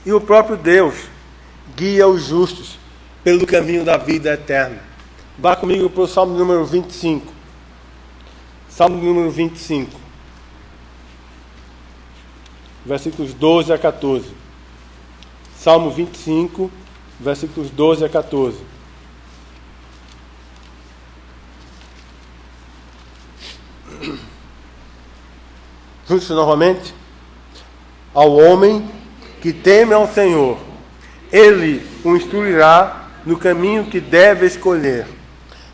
E o próprio Deus guia os justos pelo caminho da vida eterna. Vá comigo para o Salmo número 25. Salmo número 25. Versículos 12 a 14. Salmo 25, versículos 12 a 14. Juntos novamente. Ao homem que teme ao Senhor, Ele o instruirá no caminho que deve escolher.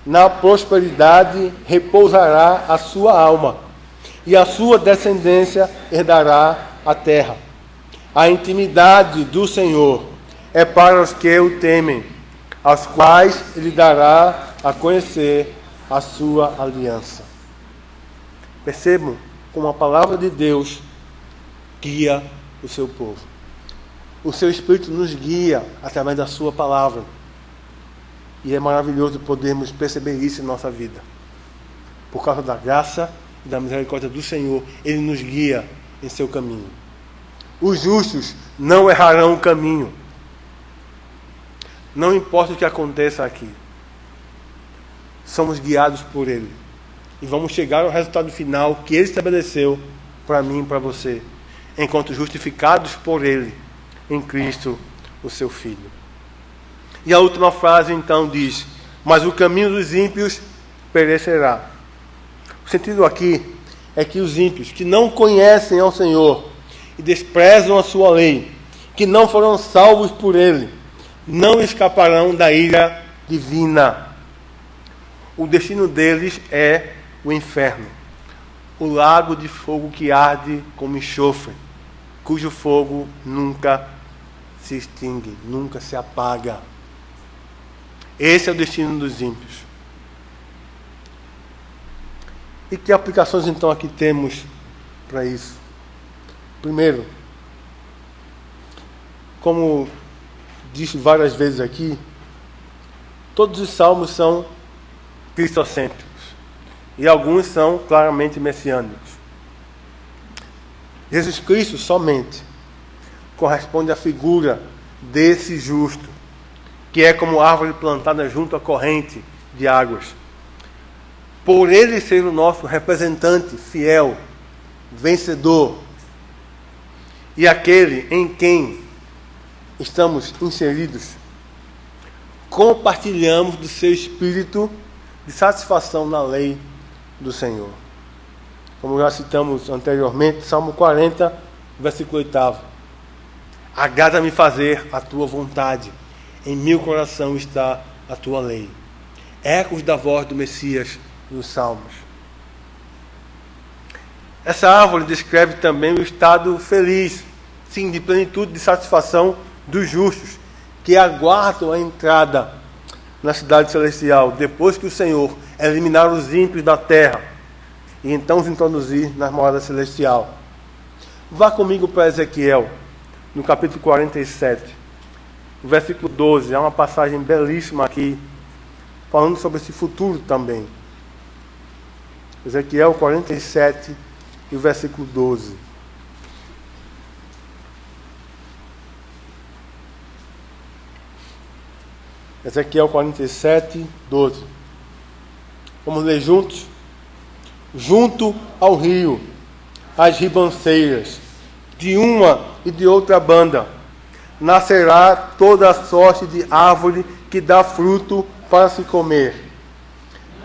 Na prosperidade repousará a sua alma, e a sua descendência herdará a terra. A intimidade do Senhor é para os que o temem, aos quais Ele dará a conhecer a sua aliança. Percebam como a palavra de Deus guia o seu povo. O seu Espírito nos guia através da sua palavra. E é maravilhoso podermos perceber isso em nossa vida. Por causa da graça e da misericórdia do Senhor, Ele nos guia em seu caminho. Os justos não errarão o caminho. Não importa o que aconteça aqui. Somos guiados por Ele. E vamos chegar ao resultado final que Ele estabeleceu para mim e para você, enquanto justificados por Ele em Cristo, o seu Filho. E a última frase então diz: mas o caminho dos ímpios perecerá. O sentido aqui é que os ímpios que não conhecem ao Senhor e desprezam a sua lei, que não foram salvos por Ele, não escaparão da ira divina. O destino deles é o inferno, o lago de fogo que arde como enxofre, cujo fogo nunca se extingue, nunca se apaga. Esse é o destino dos ímpios. E que aplicações então aqui temos para isso? Primeiro, como disse várias vezes aqui, todos os salmos são cristocêntricos e alguns são claramente messiânicos. Jesus Cristo somente corresponde à figura desse justo, que é como árvore plantada junto à corrente de águas. Por Ele ser o nosso representante fiel, vencedor, e aquele em quem estamos inseridos, compartilhamos do seu espírito de satisfação na lei do Senhor. Como já citamos anteriormente, Salmo 40, versículo 8. Agrada-me fazer a tua vontade, em meu coração está a tua lei. Ecos da voz do Messias nos Salmos. Essa árvore descreve também o estado feliz, sim, de plenitude de satisfação dos justos, que aguardam a entrada na cidade celestial, depois que o Senhor eliminar os ímpios da terra e então os introduzir na morada celestial. Vá comigo para Ezequiel, no capítulo 47, no versículo 12. É uma passagem belíssima aqui, falando sobre esse futuro também. Ezequiel 47 e o versículo 12. Ezequiel 47, 12. Vamos ler juntos? Junto ao rio, as ribanceiras, de uma e de outra banda, nascerá toda a sorte de árvore que dá fruto para se comer.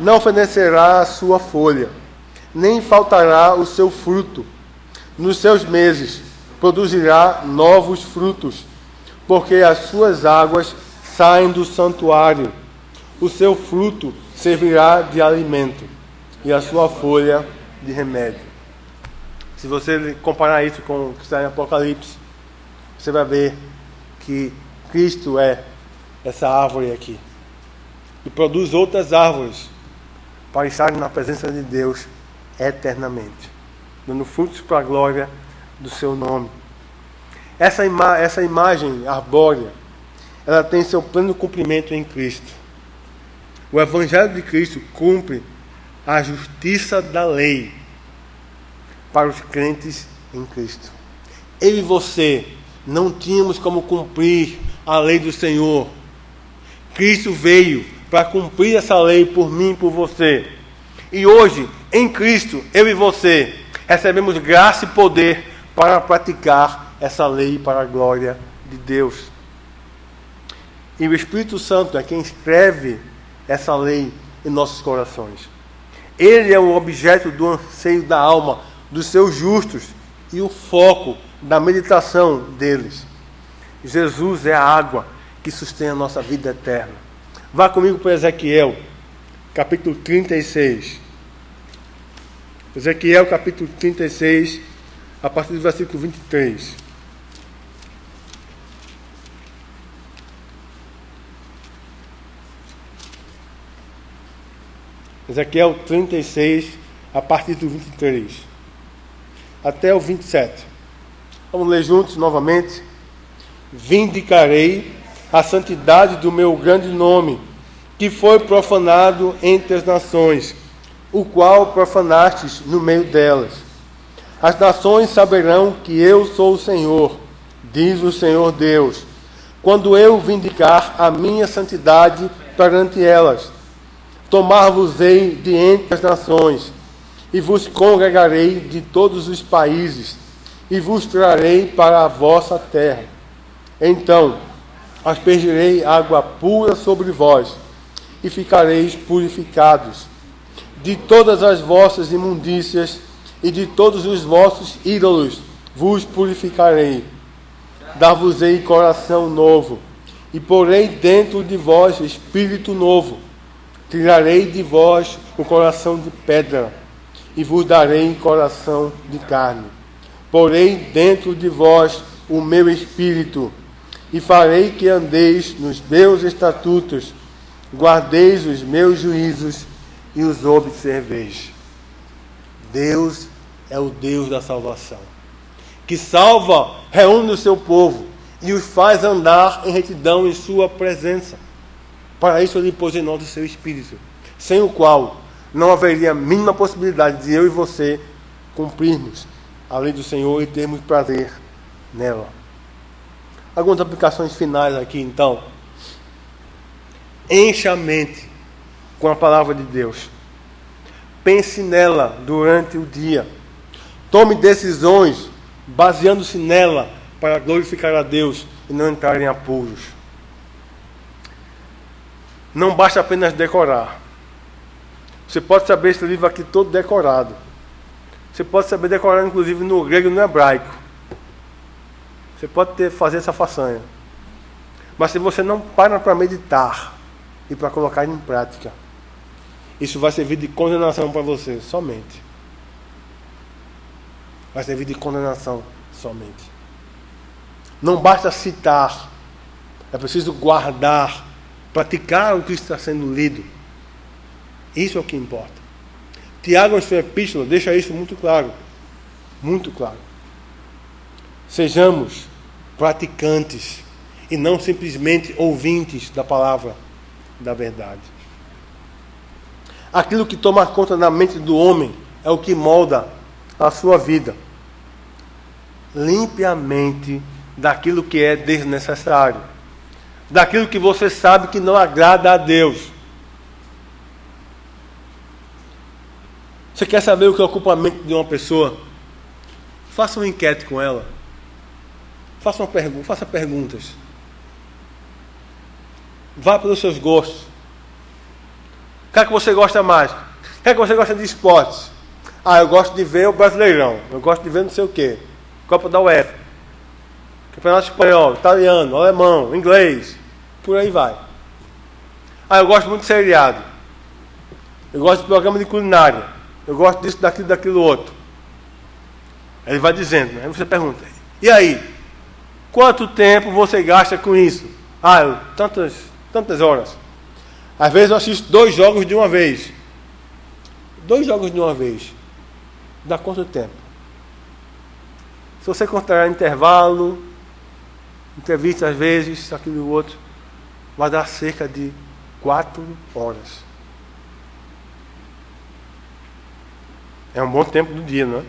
Não fenecerá a sua folha, nem faltará o seu fruto. Nos seus meses produzirá novos frutos, porque as suas águas saem do santuário. O seu fruto servirá de alimento, e a sua folha de remédio. Se você comparar isso com o que está em Apocalipse, você vai ver que Cristo é essa árvore aqui. E produz outras árvores para estarem na presença de Deus eternamente, dando frutos para a glória do seu nome. Essa imagem arbórea, ela tem seu pleno cumprimento em Cristo. O Evangelho de Cristo cumpre a justiça da lei para os crentes em Cristo. Eu e você não tínhamos como cumprir a lei do Senhor. Cristo veio para cumprir essa lei por mim e por você. E hoje, em Cristo, eu e você recebemos graça e poder para praticar essa lei para a glória de Deus. E o Espírito Santo é quem escreve essa lei em nossos corações. Ele é o objeto do anseio da alma dos seus justos e o foco da meditação deles. Jesus é a água que sustém a nossa vida eterna. Vá comigo para Ezequiel, capítulo 36. Ezequiel, capítulo 36, a partir do versículo 23. Ezequiel 36, a partir do 23 até o 27. Vamos ler juntos novamente. Vindicarei a santidade do meu grande nome, que foi profanado entre as nações, o qual profanastes no meio delas. As nações saberão que eu sou o Senhor, diz o Senhor Deus, quando eu vindicar a minha santidade perante elas. Tomar-vos-ei de entre as nações, e vos congregarei de todos os países, e vos trarei para a vossa terra. Então aspergirei água pura sobre vós, e ficareis purificados. De todas as vossas imundícias e de todos os vossos ídolos vos purificarei. Dar-vos-ei coração novo, e porei dentro de vós espírito novo. Tirarei de vós o coração de pedra, e vos darei coração de carne. Porei dentro de vós o meu espírito, e farei que andeis nos meus estatutos, guardeis os meus juízos e os observeis. Deus é o Deus da salvação, que salva, reúne o seu povo e os faz andar em retidão em sua presença. Para isso ele pôs em nós o seu Espírito, sem o qual não haveria a mínima possibilidade de eu e você cumprirmos a lei do Senhor e termos prazer nela. Algumas aplicações finais aqui, então. Encha a mente com a palavra de Deus. Pense nela durante o dia. Tome decisões baseando-se nela para glorificar a Deus e não entrar em apuros. Não basta apenas decorar. Você pode saber esse livro aqui todo decorado. Você pode saber decorar inclusive no grego e no hebraico. Você pode fazer essa façanha. Mas se você não para para meditar e para colocar em prática, isso vai servir de condenação para você somente. Vai servir de condenação somente. Não basta citar, é preciso guardar, praticar o que está sendo lido. Isso é o que importa. Tiago, em sua epístola, deixa isso muito claro. Muito claro. Sejamos praticantes e não simplesmente ouvintes da palavra da verdade. Aquilo que toma conta da mente do homem é o que molda a sua vida. Limpe a mente daquilo que é desnecessário, daquilo que você sabe que não agrada a Deus. Você quer saber o que ocupa a mente de uma pessoa? Faça uma enquete com ela. Faça perguntas. Vá pelos seus gostos. O que é que você gosta mais? O que é que você gosta de esportes? Eu gosto de ver o Brasileirão. Eu gosto de ver não sei o quê. Copa da UEFA. Campeonato espanhol, italiano, alemão, inglês. Por aí vai. Eu gosto muito de seriado. Eu gosto de programa de culinária. Eu gosto disso, daquilo outro. Ele vai dizendo, né? Aí você pergunta, e aí? Quanto tempo você gasta com isso? Tantas horas. Às vezes eu assisto 2 jogos de uma vez. 2 jogos de uma vez. Dá quanto tempo? Se você considerar intervalo, entrevista às vezes, aquilo e outro, vai dar cerca de 4 horas. É um bom tempo do dia, não é?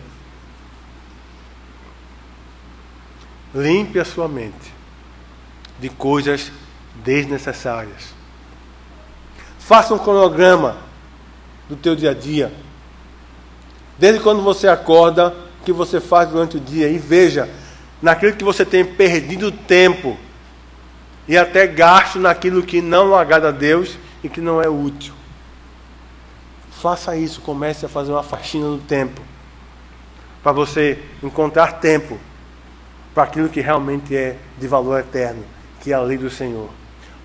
Limpe a sua mente de coisas desnecessárias. Faça um cronograma do teu dia a dia. Desde quando você acorda, o que você faz durante o dia, e veja naquilo que você tem perdido tempo e até gasto naquilo que não agrada a Deus e que não é útil. Faça isso, comece a fazer uma faxina no tempo, para você encontrar tempo para aquilo que realmente é de valor eterno, que é a lei do Senhor,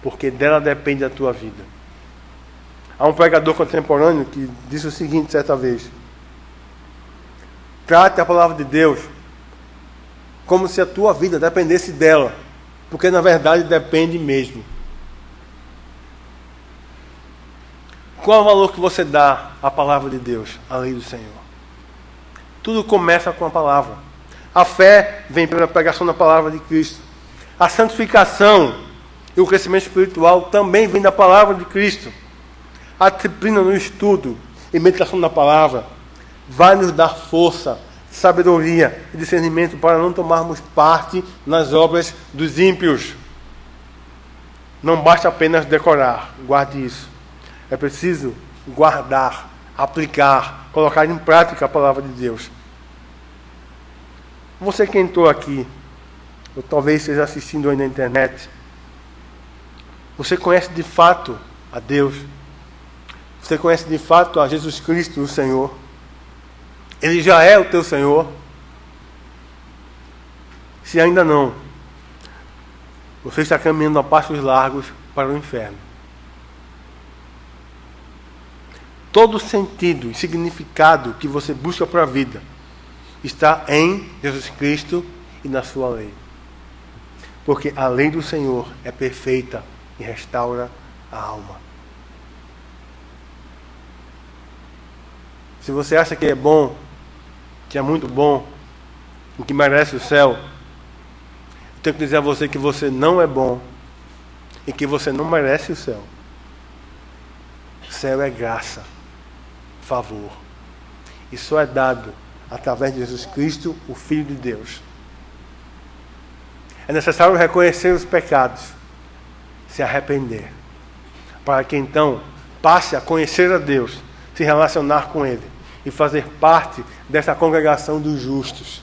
porque dela depende a tua vida. Há um pregador contemporâneo que disse o seguinte certa vez: trate a palavra de Deus como se a tua vida dependesse dela, porque na verdade depende mesmo. Qual é o valor que você dá à palavra de Deus, à lei do Senhor? Tudo começa com a palavra. A fé vem pela pregação da palavra de Cristo. A santificação e o crescimento espiritual também vem da palavra de Cristo. A disciplina no estudo e meditação da palavra vai nos dar força, sabedoria e discernimento para não tomarmos parte nas obras dos ímpios. Não basta apenas decorar, guarde isso. É preciso guardar, aplicar, colocar em prática a palavra de Deus. Você que entrou aqui, ou talvez esteja assistindo aí na internet, você conhece de fato a Deus? Você conhece de fato a Jesus Cristo, o Senhor? Ele já é o teu Senhor? Se ainda não, você está caminhando a passos largos para o inferno. Todo sentido e significado que você busca para a vida está em Jesus Cristo e na sua lei. Porque a lei do Senhor é perfeita e restaura a alma. Se você acha que é bom, que é muito bom, e que merece o céu, eu tenho que dizer a você que você não é bom e que você não merece o céu. O céu é graça, favor. E só é dado através de Jesus Cristo, o Filho de Deus. É necessário reconhecer os pecados, se arrepender, para que então passe a conhecer a Deus, se relacionar com Ele e fazer parte dessa congregação dos justos.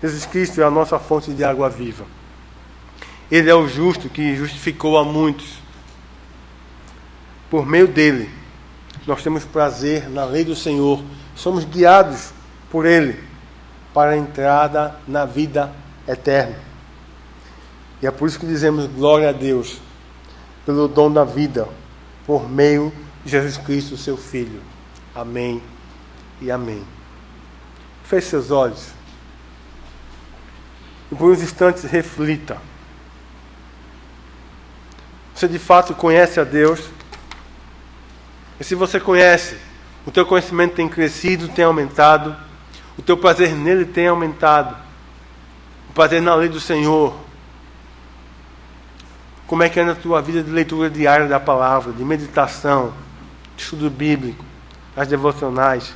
Jesus Cristo é a nossa fonte de água viva. Ele é o justo que justificou a muitos. Por meio dele, nós temos prazer na lei do Senhor. Somos guiados por Ele para a entrada na vida eterna. E é por isso que dizemos glória a Deus pelo dom da vida, por meio de Jesus Cristo, seu Filho. Amém e amém. Feche seus olhos e por uns instantes reflita. Você de fato conhece a Deus? E se você conhece, o teu conhecimento tem crescido, tem aumentado, o teu prazer nele tem aumentado, o prazer na lei do Senhor. Como é que é na tua vida de leitura diária da palavra, de meditação, de estudo bíblico, as devocionais?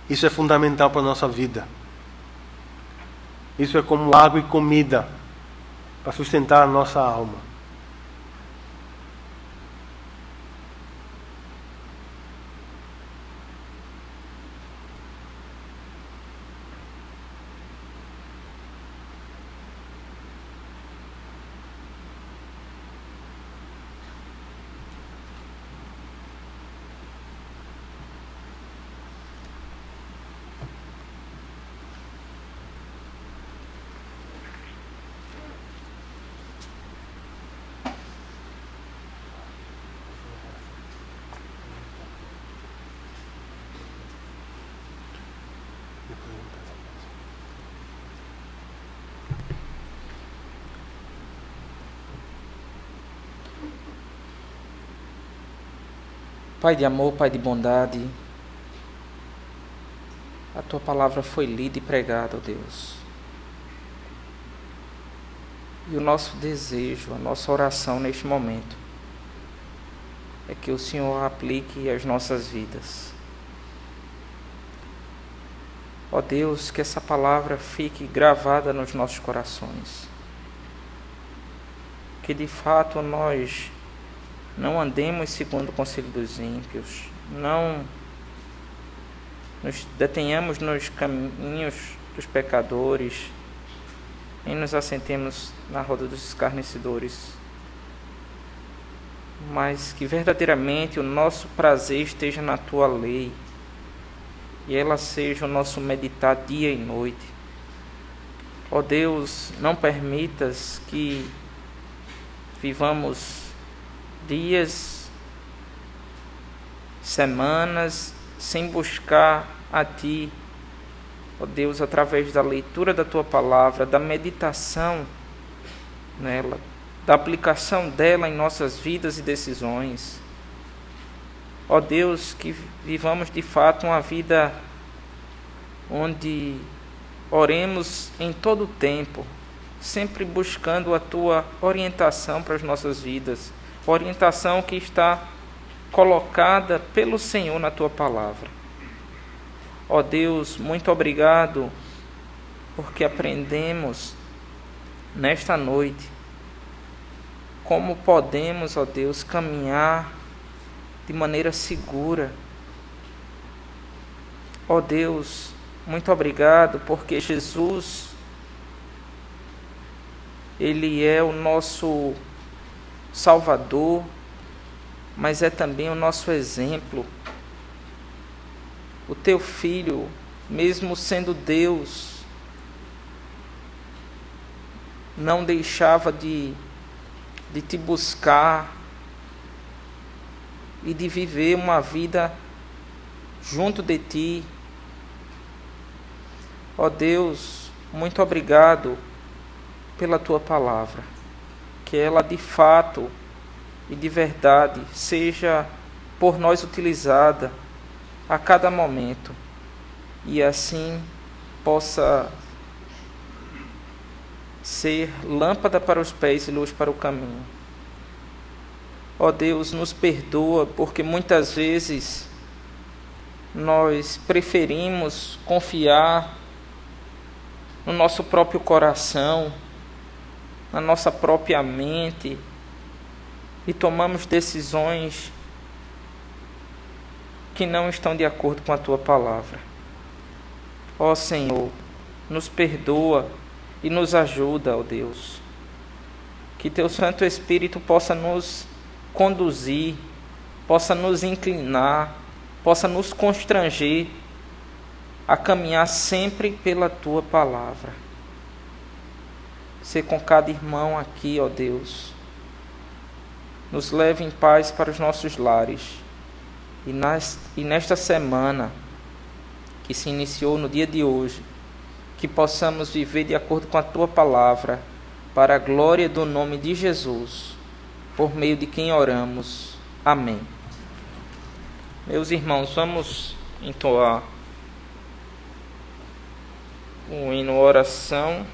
Isso é fundamental para a nossa vida. Isso é como água e comida para sustentar a nossa alma. Pai de amor, Pai de bondade, a Tua palavra foi lida e pregada, ó Deus. E o nosso desejo, a nossa oração neste momento é que o Senhor a aplique às nossas vidas. Ó Deus, que essa palavra fique gravada nos nossos corações. Que de fato nós não andemos segundo o conselho dos ímpios, não nos detenhamos nos caminhos dos pecadores, nem nos assentemos na roda dos escarnecedores, mas que verdadeiramente o nosso prazer esteja na Tua lei, e ela seja o nosso meditar dia e noite. Ó Deus, não permitas que vivamos dias, semanas, sem buscar a Ti, ó Deus, através da leitura da Tua palavra, da meditação nela, da aplicação dela em nossas vidas e decisões. Ó Deus, que vivamos de fato uma vida onde oremos em todo o tempo, sempre buscando a Tua orientação para as nossas vidas, orientação que está colocada pelo Senhor na Tua palavra. Ó Deus, muito obrigado, porque aprendemos nesta noite como podemos, ó Deus, caminhar de maneira segura. Ó Deus, muito obrigado, porque Jesus, Ele é o nosso Salvador, mas é também o nosso exemplo. O Teu Filho, mesmo sendo Deus, não deixava de Te buscar e de viver uma vida junto de Ti. Ó Deus, muito obrigado pela Tua palavra, que ela de fato e de verdade seja por nós utilizada a cada momento, e assim possa ser lâmpada para os pés e luz para o caminho. Ó Deus, nos perdoa, porque muitas vezes nós preferimos confiar no nosso próprio coração, na nossa própria mente, e tomamos decisões que não estão de acordo com a Tua palavra. Ó Senhor, nos perdoa e nos ajuda, ó Deus. Que Teu Santo Espírito possa nos conduzir, possa nos inclinar, possa nos constranger a caminhar sempre pela Tua palavra. Ser com cada irmão aqui, ó Deus. Nos leve em paz para os nossos lares. E nesta semana que se iniciou no dia de hoje, que possamos viver de acordo com a Tua palavra, para a glória do nome de Jesus, por meio de quem oramos. Amém. Meus irmãos, vamos entoar o hino Oração